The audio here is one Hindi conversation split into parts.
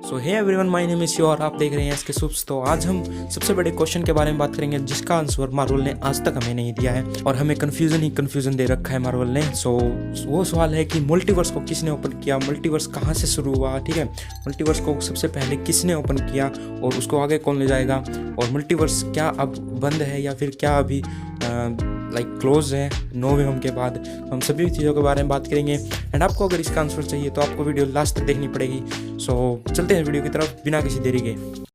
So hey everyone, my name is Shiv और आप देख रहे हैं इसके सुप्स। तो आज हम सबसे बड़े क्वेश्चन के बारे में बात करेंगे जिसका आंसर मार्वल ने आज तक हमें नहीं दिया है और हमें कंफ्यूजन ही कंफ्यूजन दे रखा है मार्वल ने। सो वो सवाल है कि मल्टीवर्स को किसने ओपन किया, मल्टीवर्स कहाँ से शुरू हुआ, ठीक है, मल्टीवर्स को सबसे पहले किसने ओपन किया और उसको आगे कौन ले जाएगा, और मल्टीवर्स क्या अब बंद है या फिर क्या अभी क्लोज है नो वे होम के बाद। हम सभी चीज़ों के बारे में बात करेंगे एंड आपको अगर इसका आंसर चाहिए तो आपको वीडियो लास्ट तक देखनी पड़ेगी। सो चलते हैं वीडियो की तरफ बिना किसी देरी के।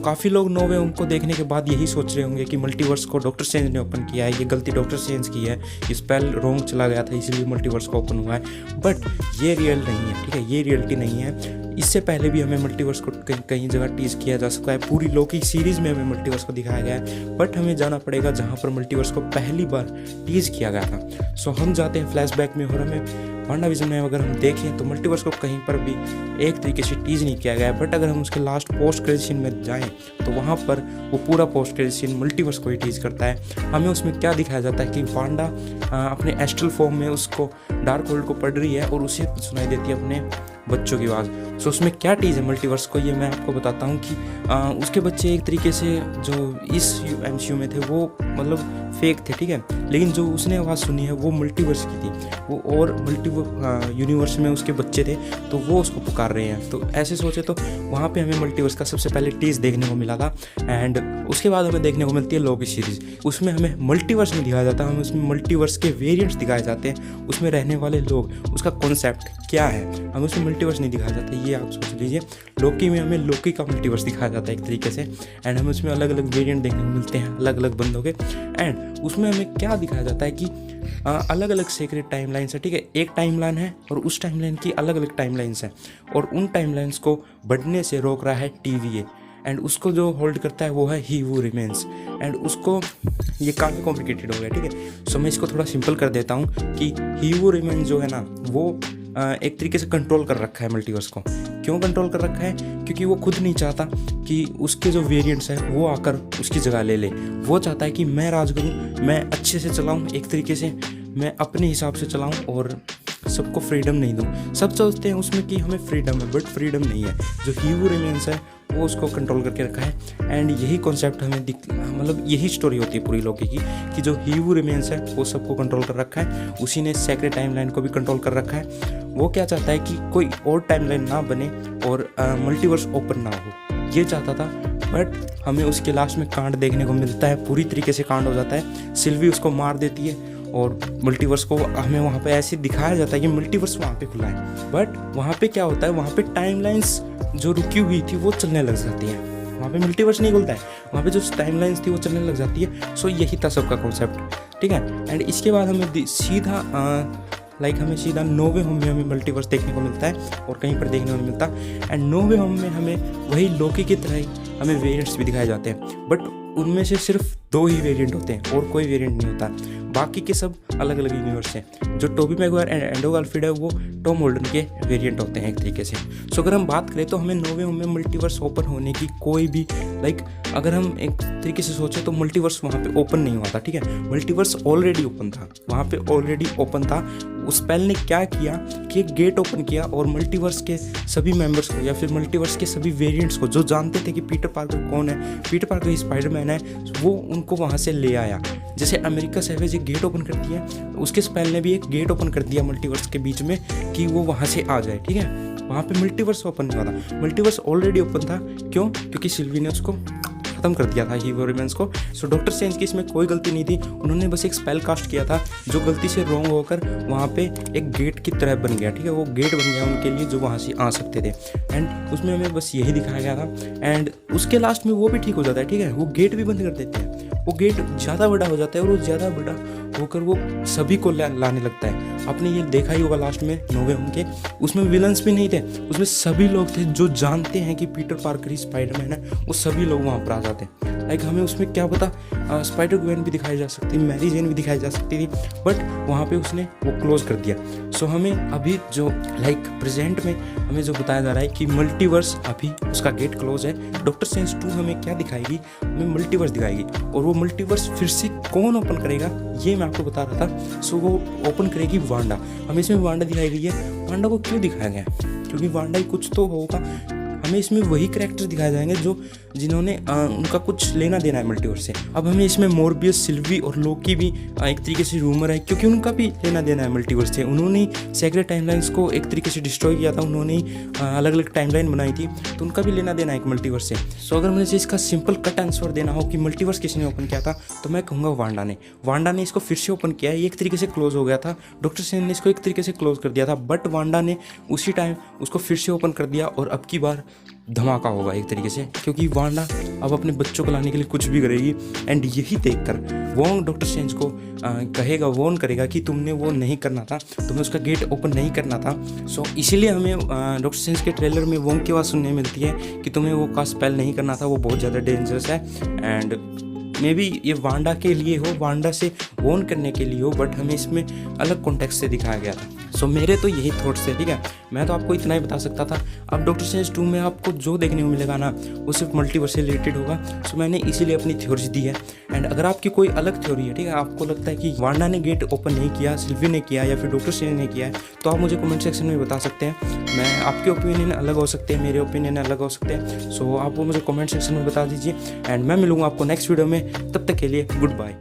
काफ़ी लोग नो वे होम को देखने के बाद यही सोच रहे होंगे कि मल्टीवर्स को डॉक्टर स्ट्रेंज ने ओपन किया है, ये गलती डॉक्टर स्ट्रेंज की है, ये स्पेल रॉन्ग चला गया था इसलिए मल्टीवर्स को ओपन हुआ है। बट ये रियल नहीं है, ठीक है, ये रियलिटी नहीं है। इससे पहले भी हमें मल्टीवर्स को कहीं जगह टीज किया जा सकता है, पूरी लोकी सीरीज़ में हमें मल्टीवर्स को दिखाया गया है, बट हमें जाना पड़ेगा जहाँ पर मल्टीवर्स को पहली बार टीज किया गया था। सो हम जाते हैं फ्लैशबैक में और हमें वांडाविजन में अगर हम देखें तो मल्टीवर्स को कहीं पर भी एक तरीके से टीज नहीं किया गया है, बट अगर हम उसके लास्ट पोस्ट क्रेडिट सीन में जाएं तो वहाँ पर वो पूरा पोस्ट क्रेडिट सीन मल्टीवर्स को ही टीज करता है। हमें उसमें क्या दिखाया जाता है कि वांडा अपने एस्ट्रल फॉर्म में उसको डार्क वर्ल्ड को पढ़ रही है और उसे सुनाई देती है अपने बच्चों की आवाज़। सो उसमें क्या टीज है मल्टीवर्स को, ये मैं आपको बताता हूँ कि उसके बच्चे एक तरीके से जो इस MCU में थे वो मतलब फेक थे, ठीक है, लेकिन जो उसने आवाज़ सुनी है वो मल्टीवर्स की थी, वो और यूनिवर्स में उसके बच्चे थे तो वो उसको पुकार रहे हैं। तो ऐसे सोचे तो वहाँ पे हमें मल्टीवर्स का सबसे पहले टीज देखने को मिला था। एंड उसके बाद हमें देखने को मिलती है लोकी सीरीज़, उसमें हमें मल्टीवर्स नहीं दिखाया जाता, हमें उसमें मल्टीवर्स के वेरिएंट्स दिखाए जाते हैं, उसमें रहने वाले लोग, उसका कॉन्सेप्ट क्या है, हमें उसमें मल्टीवर्स नहीं दिखाया जाता। ये आप सोच लीजिए, लोकी में हमें लोकी का मल्टीवर्स दिखाया जाता है एक तरीके से, एंड हमें उसमें अलग अलग वेरिएंट देखने को मिलते हैं अलग अलग बंदों के। एंड उसमें हमें क्या दिखाया जाता है कि अलग अलग सीक्रेट टाइमलाइंस है, ठीक है, एक टाइमलाइन है और उस टाइमलाइन की अलग अलग टाइमलाइंस है और उन टाइमलाइंस को बढ़ने से रोक रहा है TVA, एंड उसको जो होल्ड करता है वो है ही वो रिमेन्स। एंड उसको ये काफ़ी कॉम्प्लिकेटेड हो गया, ठीक है। सो मैं इसको थोड़ा सिंपल कर देता हूँ कि ही वो रिमेन्स जो है ना वो एक तरीके से कंट्रोल कर रखा है मल्टीवर्स को। क्यों कंट्रोल कर रखा है? क्योंकि वो खुद नहीं चाहता कि उसके जो वेरिएंट्स हैं वो आकर उसकी जगह ले ले। वो चाहता है कि मैं राज करूँ, मैं अच्छे से चलाऊँ, एक तरीके से मैं अपने हिसाब से चलाऊँ और सबको फ्रीडम नहीं दूँ। सब सोचते हैं उसमें कि हमें फ्रीडम है, बट फ्रीडम नहीं है। जो ही वो रिमेन्स है वो उसको कंट्रोल करके रखा है। एंड यही कॉन्सेप्ट हमें मतलब यही स्टोरी होती है पूरी लोकी की कि जो ही वो रिमेन्स है वो सबको कंट्रोल कर रखा है, उसी ने सेक्रेट टाइमलाइन को भी कंट्रोल कर रखा है। वो क्या चाहता है कि कोई और टाइमलाइन ना बने और मल्टीवर्स ओपन ना हो, ये चाहता था। बट हमें उसके लास्ट में कांड देखने को मिलता है, पूरी तरीके से कांड हो जाता है, सिल्वी उसको मार देती है और मल्टीवर्स को हमें वहाँ पे ऐसे दिखाया जाता है कि मल्टीवर्स वहाँ पे खुला है। बट वहाँ पे क्या होता है, वहाँ पे टाइमलाइंस जो रुकी हुई थी वो चलने लग जाती है, वहाँ पे मल्टीवर्स नहीं खुलता है, वहाँ पे जो टाइमलाइंस थी वो चलने लग जाती है। सो यही था सबका कॉन्सेप्ट, ठीक है। एंड इसके बाद हमें सीधा हमें सीधा नो वे होम में हमें मल्टीवर्स देखने को मिलता है और कहीं पर देखने को नहीं मिलता। एंड नो वे होम में हमें वही लोकी की तरह ही हमें वेरिएंट्स भी दिखाए जाते हैं, बट उनमें से सिर्फ 2 ही वेरिएंट होते हैं और कोई वेरिएंट नहीं होता, बाकी के सब अलग अलग यूनिवर्स हैं। जो Tobey Maguire and Andrew Garfield है वो टॉम हॉलैंड के वेरिएंट होते हैं एक तरीके से। सो अगर हम बात करें तो हमें नो वे होम में मल्टीवर्स ओपन होने की कोई भी अगर हम एक तरीके से सोचें तो मल्टीवर्स वहाँ पे ओपन नहीं हुआ था, ठीक है, मल्टीवर्स ऑलरेडी ओपन था, वहाँ पे ऑलरेडी ओपन था। उस स्पेल ने क्या किया कि एक गेट ओपन किया और मल्टीवर्स के सभी मेंबर्स को या फिर मल्टीवर्स के सभी वेरिएंट्स को जो जानते थे कि पीटर पार्कर कौन है, पीटर पार्कर स्पाइडरमैन है, वो उनको वहाँ से ले आया। जैसे अमेरिका सैवेज एक गेट ओपन करती है, उसके स्पेल ने भी एक गेट ओपन कर दिया मल्टीवर्स के बीच में कि वो वहाँ से आ जाए, ठीक है। वहाँ पे मल्टीवर्स ओपन नहीं हुआ था, मल्टीवर्स ऑलरेडी ओपन था। क्यों? क्योंकि सिल्वी ने उसको खत्म कर दिया था ही वो रिमेन्स को। सो डॉक्टर स्ट्रेंज की इसमें कोई गलती नहीं थी, उन्होंने बस एक स्पेल कास्ट किया था जो गलती से रॉन्ग होकर वहाँ पे एक गेट की तरह बन गया, ठीक है, वो गेट बन गया उनके लिए जो वहाँ से आ सकते थे। एंड उसमें हमें बस यही दिखाया गया था। एंड उसके लास्ट में वो भी ठीक हो जाता है, ठीक है, वो गेट भी बंद कर देते हैं, वो गेट ज़्यादा बड़ा हो जाता है और वो ज़्यादा बड़ा होकर वो सभी को लाने लगता है। आपने ये देखा ही होगा लास्ट में नो वे होम के, उसमें विलन्स भी नहीं थे, उसमें सभी लोग थे जो जानते हैं कि पीटर पार्कर ही स्पाइडरमैन है, वो सभी लोग वहाँ पर आ जाते हैं। लाइक हमें उसमें क्या पता स्पाइडर ग्वेन भी दिखाई जा सकती थी, मैरी जेन भी दिखाई जा सकती थी, बट वहाँ पे उसने वो क्लोज कर दिया। सो हमें अभी जो लाइक प्रेजेंट में हमें जो बताया जा रहा है कि मल्टीवर्स अभी उसका गेट क्लोज है। डॉक्टर स्ट्रेंज 2 हमें क्या दिखाएगी, हमें मल्टीवर्स दिखाएगी, और वो मल्टीवर्स फिर से कौन ओपन करेगा ये मैं आपको बता रहा था। सो वो ओपन करेगी वांडा। हमें इसमें वांडा दिखाई गई है। वांडा को क्यों दिखाया गया है, क्योंकि वांडा ही कुछ तो होगा। हमें इसमें वही कैरेक्टर दिखाए जाएंगे जो जिन्होंने उनका कुछ लेना देना है मल्टीवर्स से। अब हमें इसमें मोरबियस, सिल्वी और लोकी भी एक तरीके से रूमर है, क्योंकि उनका भी लेना देना है मल्टीवर्स से। उन्होंने ही सेक्रेट टाइमलाइंस को एक तरीके से डिस्ट्रॉय किया था, उन्होंने ही अलग अलग टाइमलाइन बनाई थी, तो उनका भी लेना देना है एक मल्टीवर्स से। सो अगर मुझे इसका सिंपल कट आंसर देना हो कि मल्टीवर्स किसने ओपन किया था, तो मैं कहूँगा वांडा ने। वांडा ने इसको फिर से ओपन किया है। एक तरीके से क्लोज हो गया था, डॉक्टर स्ट्रेंज ने इसको एक तरीके से क्लोज कर दिया था, बट वांडा ने उसी टाइम उसको फिर से ओपन कर दिया, और अब की बार धमाका होगा एक तरीके से, क्योंकि वांडा अब अपने बच्चों को लाने के लिए कुछ भी करेगी। एंड यही देखकर वॉन्ग डॉक्टर स्ट्रेंज को कहेगा, वॉर्न करेगा कि तुमने वो नहीं करना था, तुम्हें उसका गेट ओपन नहीं करना था। सो इसीलिए हमें डॉक्टर स्ट्रेंज के ट्रेलर में वॉन्ग की आवाज़ सुनने मिलती है कि तुम्हें वो का स्पेल नहीं करना था, वो बहुत ज़्यादा डेंजरस है। एंड मे बी ये वांडा के लिए हो, वांडा से वॉर्न करने के लिए हो, बट हमें इसमें अलग कॉन्टेक्स्ट से दिखाया गया था। सो मेरे तो यही थॉट्स थे, ठीक है। मैं तो आपको इतना ही बता सकता था। अब डॉक्टर स्ट्रेंज 2 में आपको जो देखने को मिलेगा ना, वो सिर्फ मल्टीवर्स से रिलेटेड होगा। सो मैंने इसीलिए अपनी थ्योरीज दी है। एंड अगर आपकी कोई अलग थ्योरी है, ठीक है, आपको लगता है कि वांडा ने गेट ओपन नहीं किया, सिल्वी ने किया, या फिर डॉक्टर स्ट्रेंज ने किया है, तो आप मुझे कमेंट सेक्शन में बता सकते हैं। मैं आपके ओपिनियन अलग हो सकते हैं, मेरे ओपिनियन अलग हो सकते हैं। सो आप वो मुझे कमेंट सेक्शन में बता दीजिए। एंड मैं मिलूंगा आपको नेक्स्ट वीडियो में। तब तक के लिए गुड बाय।